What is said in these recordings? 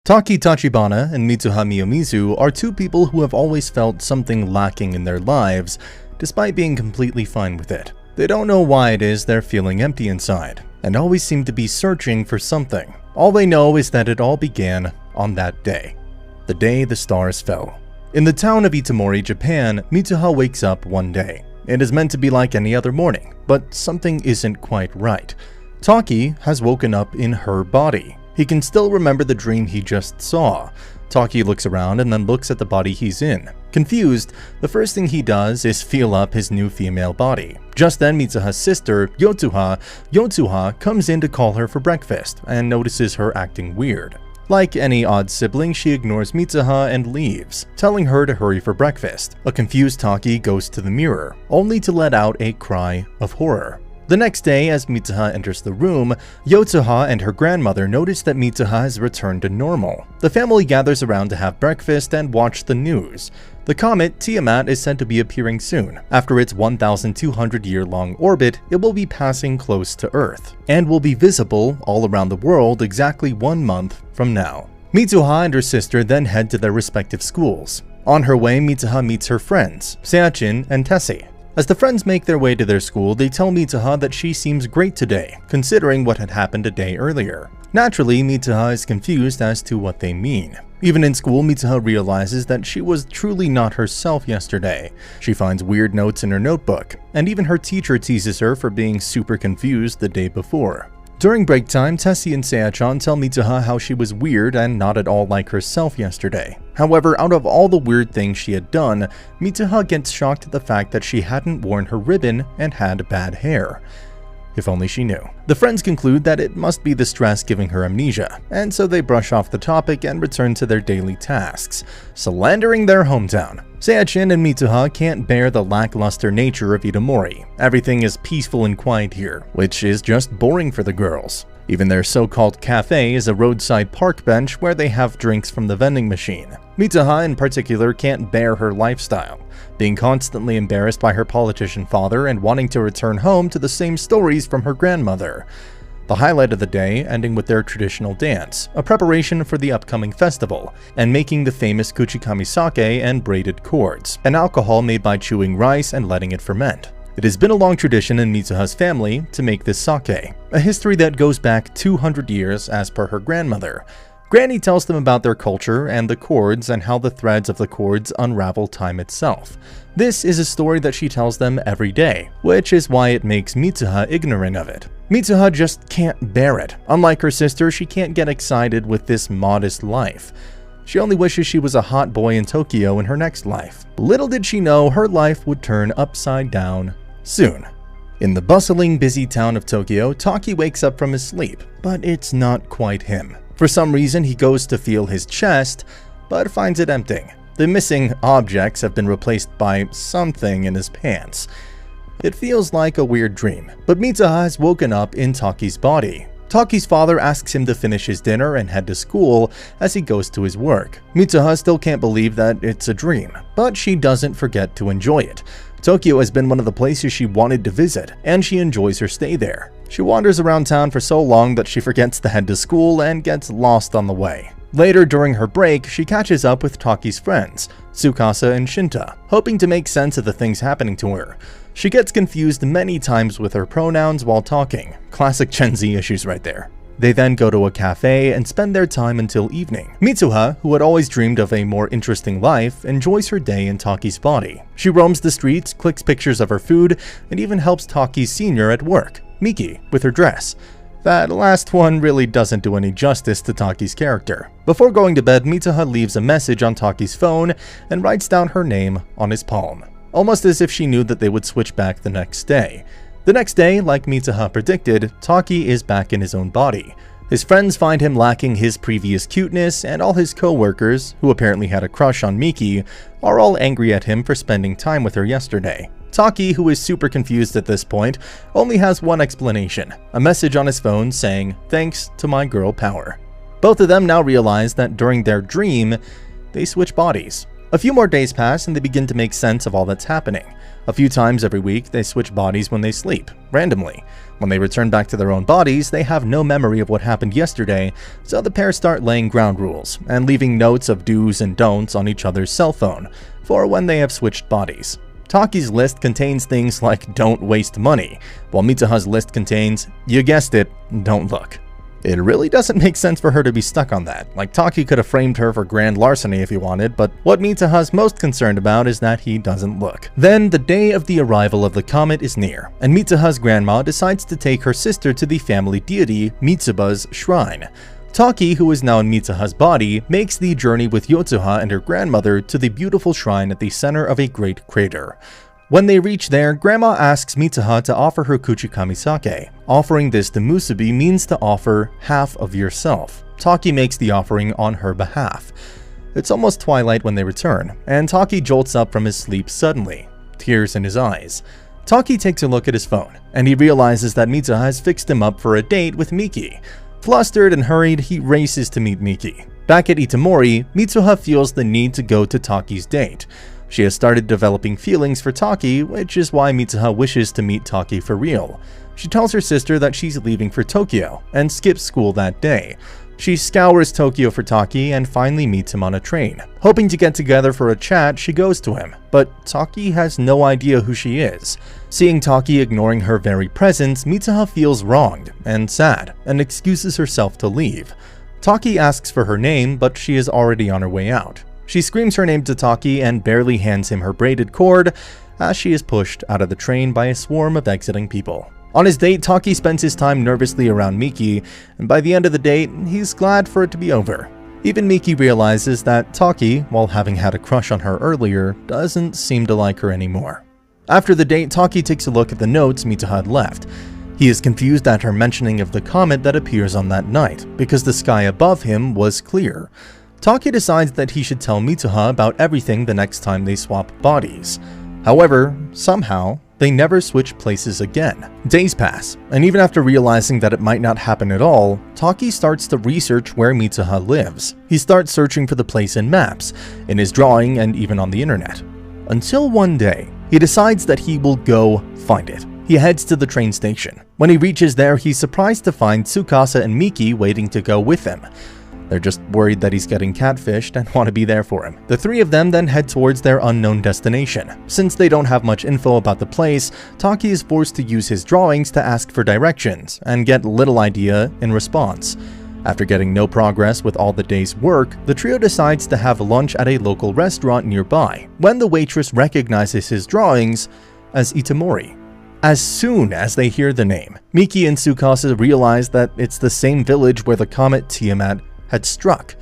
Taki Tachibana and Mitsuha Miyomizu are two people who have always felt something lacking in their lives, despite being completely fine with it. They don't know why it is they're feeling empty inside, and always seem to be searching for something. All they know is that it all began on that day, the day the stars fell. In the town of Itomori, Japan, Mitsuha wakes up one day. It is meant to be like any other morning, but something isn't quite right. Taki has woken up in her body. He can still remember the dream he just saw. Taki looks around and then looks at the body he's in. Confused, the first thing he does is feel up his new female body. Just then, Mitsuha's sister, Yotsuha, comes in to call her for breakfast and notices her acting weird. Like any odd sibling, she ignores Mitsuha and leaves, telling her to hurry for breakfast. A confused Taki goes to the mirror, only to let out a cry of horror. The next day, as Mitsuha enters the room, Yotsuha and her grandmother notice that Mitsuha has returned to normal. The family gathers around to have breakfast and watch the news. The comet Tiamat is said to be appearing soon. After its 1,200-year-long orbit, it will be passing close to Earth, and will be visible all around the world exactly 1 month from now. Mitsuha and her sister then head to their respective schools. On her way, Mitsuha meets her friends, Seachin and Tessie. As the friends make their way to their school, they tell Mitsuha that she seems great today, considering what had happened a day earlier. Naturally, Mitsuha is confused as to what they mean. Even in school, Mitsuha realizes that she was truly not herself yesterday. She finds weird notes in her notebook, and even her teacher teases her for being super confused the day before. During break time, Tessie and Seachan tell Mitsuha how she was weird and not at all like herself yesterday. However, out of all the weird things she had done, Mitsuha gets shocked at the fact that she hadn't worn her ribbon and had bad hair. If only she knew. The friends conclude that it must be the stress giving her amnesia, and so they brush off the topic and return to their daily tasks, slandering their hometown. Seachin and Mitsuha can't bear the lackluster nature of Itomori. Everything is peaceful and quiet here, which is just boring for the girls. Even their so-called cafe is a roadside park bench where they have drinks from the vending machine. Mitsuha in particular can't bear her lifestyle, being constantly embarrassed by her politician father and wanting to return home to the same stories from her grandmother. The highlight of the day ending with their traditional dance, a preparation for the upcoming festival, and making the famous kuchikami sake and braided cords, an alcohol made by chewing rice and letting it ferment. It has been a long tradition in Mitsuha's family to make this sake, a history that goes back 200 years as per her grandmother. Granny tells them about their culture and the cords and how the threads of the cords unravel time itself. This is a story that she tells them every day, which is why it makes Mitsuha ignorant of it. Mitsuha just can't bear it. Unlike her sister, she can't get excited with this modest life. She only wishes she was a hot boy in Tokyo in her next life. Little did she know her life would turn upside down soon. In the bustling, busy town of Tokyo, Taki wakes up from his sleep, but it's not quite him. For some reason, he goes to feel his chest, but finds it empty. The missing objects have been replaced by something in his pants. It feels like a weird dream, but Mitsuha has woken up in Taki's body. Taki's father asks him to finish his dinner and head to school as he goes to his work. Mitsuha still can't believe that it's a dream, but she doesn't forget to enjoy it. Tokyo has been one of the places she wanted to visit, and she enjoys her stay there. She wanders around town for so long that she forgets to head to school and gets lost on the way. Later, during her break, she catches up with Taki's friends, Tsukasa and Shinta, hoping to make sense of the things happening to her. She gets confused many times with her pronouns while talking. Classic Gen Z issues right there. They then go to a cafe and spend their time until evening. Mitsuha, who had always dreamed of a more interesting life, enjoys her day in Taki's body. She roams the streets, clicks pictures of her food, and even helps Taki's senior at work, Miki, with her dress. That last one really doesn't do any justice to Taki's character. Before going to bed, Mitsuha leaves a message on Taki's phone and writes down her name on his palm, almost as if she knew that they would switch back the next day. The next day, like Mitsuha predicted, Taki is back in his own body. His friends find him lacking his previous cuteness, and all his co-workers, who apparently had a crush on Miki, are all angry at him for spending time with her yesterday. Taki, who is super confused at this point, only has one explanation, a message on his phone saying, "Thanks to my girl power." Both of them now realize that during their dream, they switch bodies. A few more days pass and they begin to make sense of all that's happening. A few times every week, they switch bodies when they sleep, randomly. When they return back to their own bodies, they have no memory of what happened yesterday, so the pair start laying ground rules and leaving notes of do's and don'ts on each other's cell phone for when they have switched bodies. Taki's list contains things like don't waste money, while Mitsuha's list contains, you guessed it, don't look. It really doesn't make sense for her to be stuck on that. Like, Taki could have framed her for grand larceny if he wanted, but what Mitsuha's most concerned about is that he doesn't look. Then, the day of the arrival of the comet is near, and Mitsuha's grandma decides to take her sister to the family deity Mitsuba's shrine. Taki, who is now in Mitsuha's body, makes the journey with Yotsuha and her grandmother to the beautiful shrine at the center of a great crater. When they reach there, Grandma asks Mitsuha to offer her Kuchikami sake. Offering this to Musubi means to offer half of yourself. Taki makes the offering on her behalf. It's almost twilight when they return, and Taki jolts up from his sleep suddenly, tears in his eyes. Taki takes a look at his phone, and he realizes that Mitsuha has fixed him up for a date with Miki. Flustered and hurried, he races to meet Miki. Back at Itomori, Mitsuha feels the need to go to Taki's date. She has started developing feelings for Taki, which is why Mitsuha wishes to meet Taki for real. She tells her sister that she's leaving for Tokyo and skips school that day. She scours Tokyo for Taki and finally meets him on a train. Hoping to get together for a chat, she goes to him, but Taki has no idea who she is. Seeing Taki ignoring her very presence, Mitsuha feels wronged and sad and excuses herself to leave. Taki asks for her name, but she is already on her way out. She screams her name to Taki and barely hands him her braided cord as she is pushed out of the train by a swarm of exiting people. On his date, Taki spends his time nervously around Miki, and by the end of the date, he's glad for it to be over. Even Miki realizes that Taki, while having had a crush on her earlier, doesn't seem to like her anymore. After the date, Taki takes a look at the notes Mitsuha had left. He is confused at her mentioning of the comet that appears on that night, because the sky above him was clear. Taki decides that he should tell Mitsuha about everything the next time they swap bodies. However, somehow, they never switch places again. Days pass, and even after realizing that it might not happen at all, Taki starts to research where Mitsuha lives. He starts searching for the place in maps, in his drawing, and even on the internet. Until one day, he decides that he will go find it. He heads to the train station. When he reaches there, he's surprised to find Tsukasa and Miki waiting to go with him. They're just worried that he's getting catfished and want to be there for him. The three of them then head towards their unknown destination. Since they don't have much info about the place, Taki is forced to use his drawings to ask for directions and get little idea in response. After getting no progress with all the day's work, the trio decides to have lunch at a local restaurant nearby, when the waitress recognizes his drawings as Itomori. As soon as they hear the name, Miki and Tsukasa realize that it's the same village where the comet Tiamat had struck.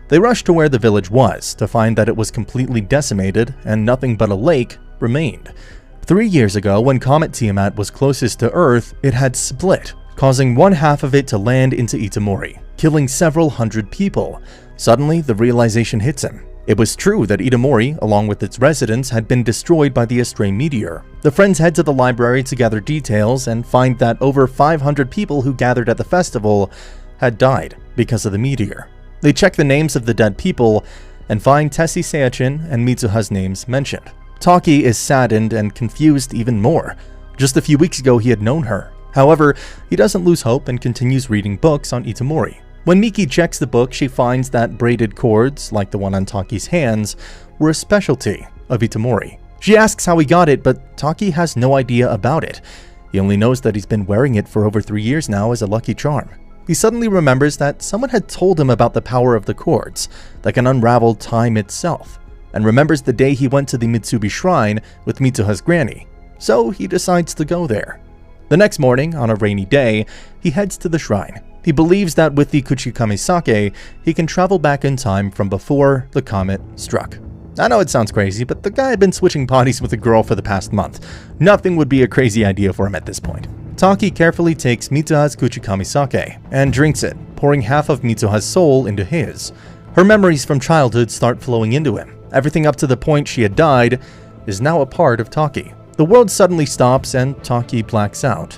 They rushed to where the village was to find that it was completely decimated and nothing but a lake remained. 3 years ago, when Comet Tiamat was closest to Earth, it had split, causing one half of it to land into Itomori, killing several hundred people. Suddenly, the realization hits him. It was true that Itomori, along with its residents, had been destroyed by the Astray meteor. The friends head to the library to gather details and find that over 500 people who gathered at the festival had died because of the meteor. They check the names of the dead people and find Tessie Seichin and Mitsuha's names mentioned. Taki is saddened and confused even more. Just a few weeks ago he had known her. However, he doesn't lose hope and continues reading books on Itomori. When Miki checks the book, she finds that braided cords, like the one on Taki's hands, were a specialty of Itomori. She asks how he got it, but Taki has no idea about it. He only knows that he's been wearing it for over 3 years now as a lucky charm. He suddenly remembers that someone had told him about the power of the cords that can unravel time itself, and remembers the day he went to the Mitsubi shrine with Mitsuha's granny, so he decides to go there. The next morning, on a rainy day, he heads to the shrine. He believes that with the Kuchikami sake, he can travel back in time from before the comet struck. I know it sounds crazy, but the guy had been switching bodies with a girl for the past month. Nothing would be a crazy idea for him at this point. Taki carefully takes Mitsuha's Kuchikami sake and drinks it, pouring half of Mitsuha's soul into his. Her memories from childhood start flowing into him. Everything up to the point she had died is now a part of Taki. The world suddenly stops and Taki blacks out.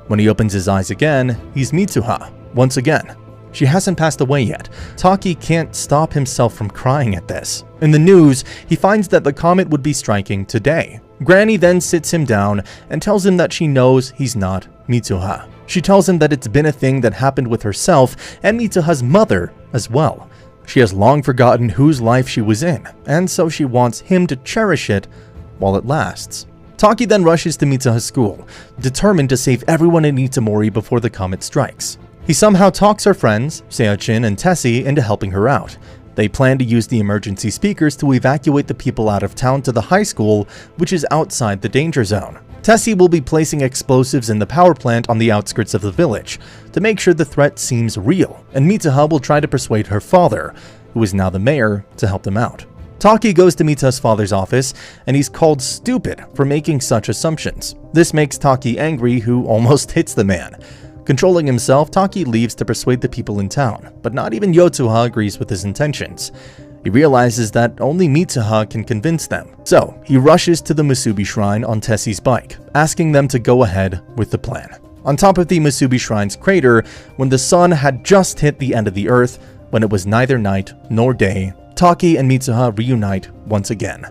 When he opens his eyes again, he's Mitsuha, once again. She hasn't passed away yet. Taki can't stop himself from crying at this. In the news, he finds that the comet would be striking today. Granny then sits him down and tells him that she knows he's not Mitsuha. She tells him that it's been a thing that happened with herself and Mitsuha's mother as well. She has long forgotten whose life she was in, and so she wants him to cherish it while it lasts. Taki then rushes to Mitsuha's school, determined to save everyone in Itomori before the comet strikes. He somehow talks her friends, Seochin and Tessie, into helping her out. They plan to use the emergency speakers to evacuate the people out of town to the high school, which is outside the danger zone. Tessie will be placing explosives in the power plant on the outskirts of the village to make sure the threat seems real, and Mitsuha will try to persuade her father, who is now the mayor, to help them out. Taki goes to Mitsuha's father's office, and he's called stupid for making such assumptions. This makes Taki angry, who almost hits the man. Controlling himself, Taki leaves to persuade the people in town, but not even Yotsuha agrees with his intentions. He realizes that only Mitsuha can convince them, so he rushes to the Musubi Shrine on Tessie's bike, asking them to go ahead with the plan. On top of the Musubi Shrine's crater, when the sun had just hit the end of the earth, when it was neither night nor day, Taki and Mitsuha reunite once again.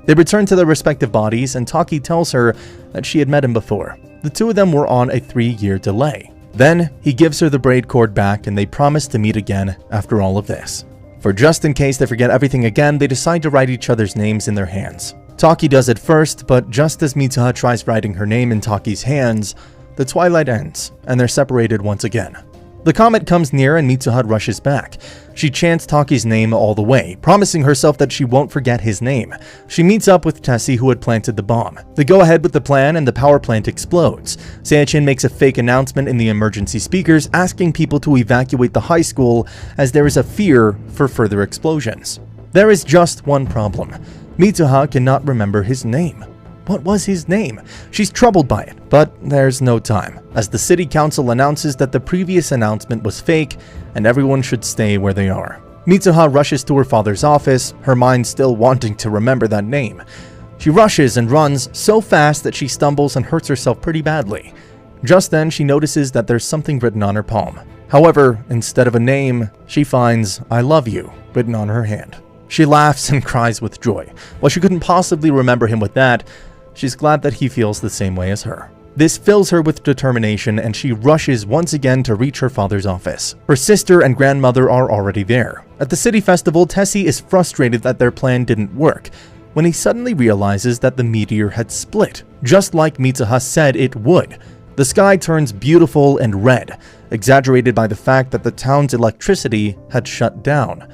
They return to their respective bodies, and Taki tells her that she had met him before. The two of them were on a 3-year delay. Then, he gives her the braid cord back, and they promise to meet again after all of this. For just in case they forget everything again, they decide to write each other's names in their hands. Taki does it first, but just as Mitsuha tries writing her name in Taki's hands, the twilight ends, and they're separated once again. The comet comes near and Mitsuha rushes back. She chants Taki's name all the way, promising herself that she won't forget his name. She meets up with Tessie, who had planted the bomb. They go ahead with the plan and the power plant explodes. Seochin makes a fake announcement in the emergency speakers asking people to evacuate the high school as there is a fear for further explosions. There is just one problem. Mitsuha cannot remember his name. What was his name? She's troubled by it, but there's no time, as the city council announces that the previous announcement was fake and everyone should stay where they are. Mitsuha rushes to her father's office, her mind still wanting to remember that name. She rushes and runs so fast that she stumbles and hurts herself pretty badly. Just then, she notices that there's something written on her palm. However, instead of a name, she finds "I love you" written on her hand. She laughs and cries with joy. While she couldn't possibly remember him with that, she's glad that he feels the same way as her. This fills her with determination, and she rushes once again to reach her father's office. Her sister and grandmother are already there. At the city festival, Tessie is frustrated that their plan didn't work, when he suddenly realizes that the meteor had split, just like Mitsuha said it would. The sky turns beautiful and red, exaggerated by the fact that the town's electricity had shut down.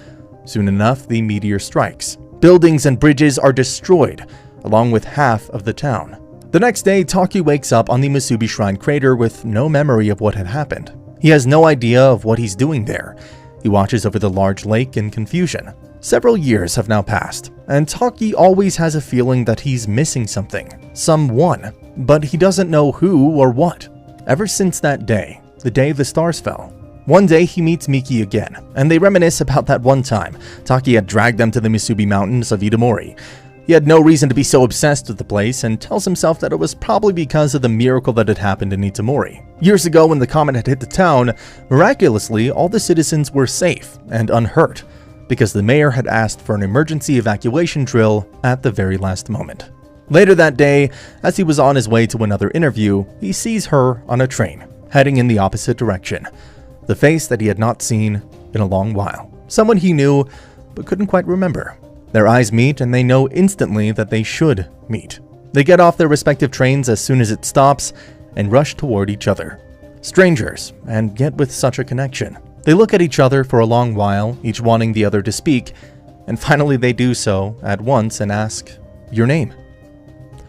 Soon enough, the meteor strikes. Buildings and bridges are destroyed, along with half of the town. The next day, Taki wakes up on the Musubi Shrine crater with no memory of what had happened. He has no idea of what he's doing there. He watches over the large lake in confusion. Several years have now passed, and Taki always has a feeling that he's missing something, someone, but he doesn't know who or what. Ever since that day, the day the stars fell. One day he meets Miki again, and they reminisce about that one time Taki had dragged them to the Musubi Mountains of Itomori. He had no reason to be so obsessed with the place and tells himself that it was probably because of the miracle that had happened in Itomori. Years ago, when the comet had hit the town, miraculously all the citizens were safe and unhurt because the mayor had asked for an emergency evacuation drill at the very last moment. Later that day, as he was on his way to another interview, he sees her on a train, heading in the opposite direction. The face that he had not seen in a long while. Someone he knew, but couldn't quite remember. Their eyes meet, and they know instantly that they should meet. They get off their respective trains as soon as it stops and rush toward each other. Strangers, and yet with such a connection. They look at each other for a long while, each wanting the other to speak, and finally they do so at once and ask, "Your name?"